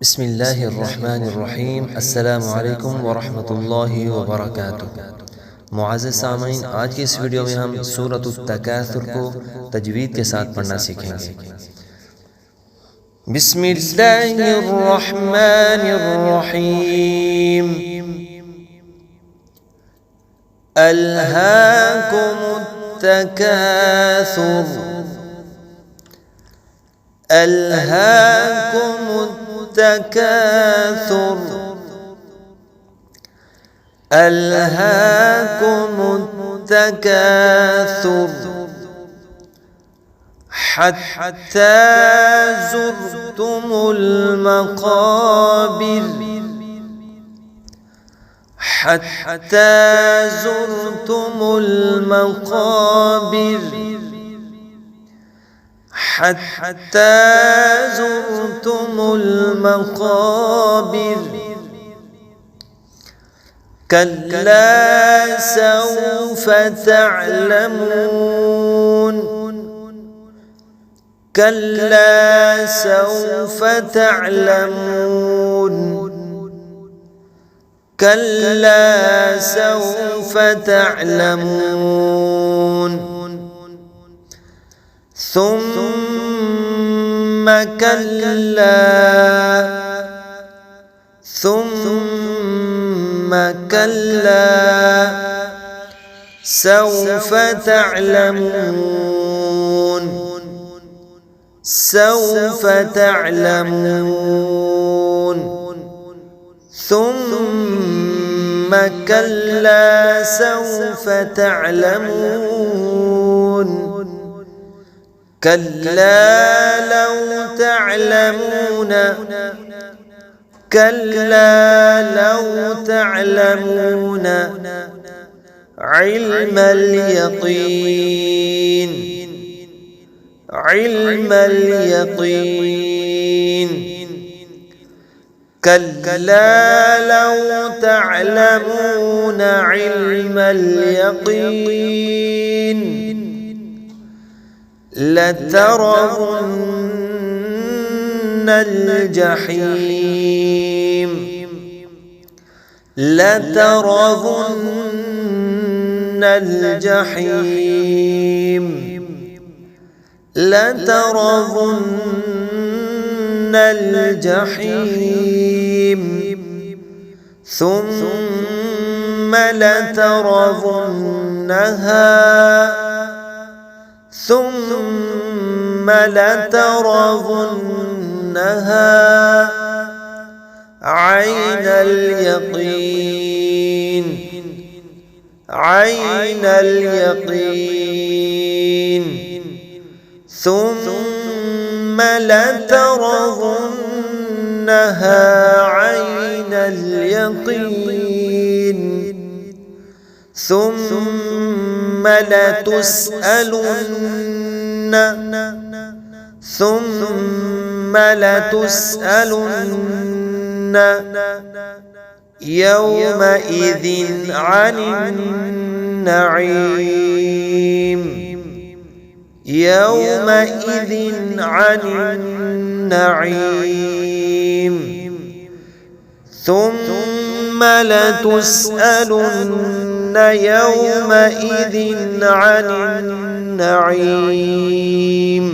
بسم الله الرحمن الرحیم السلام علیکم ورحمۃ اللہ وبرکاتہ۔ معزز سامعین، آج کی اس ویڈیو میں ہم سورۃ التکاثر کو تجوید کے ساتھ پڑھنا سیکھیں گے۔ بسم اللہ الرحمن الرحیم۔ الہاکم التکاثر، الہاکم التكاثر، ألهاكم التكاثر حتى زرتم المقابر، حتى زرتم المقابر، حتى زرتم المقابر، كلا سوف تعلمون، كلا سوف تعلمون، كلا سوف تعلمون، ثم كلا، ثم كلا سوف تعلمون، سوف تعلمون، ثم كلا سوف تعلمون، كلا لو تعلمون، كلا لو تعلمون علم اليقين، علم اليقين، كلا لو تعلمون علم اليقين لترون الجحيم، لترون الجحيم، لترون الجحيم، ثم لترونها، ثم لترونها عين اليقين، عين اليقين، ثم لترونها عين اليقين، ثم لتسألن، ثم لتسألن يومئذ عن النعيم، يومئذ عن النعيم، ثم لتسألن يومئذ عن النعيم.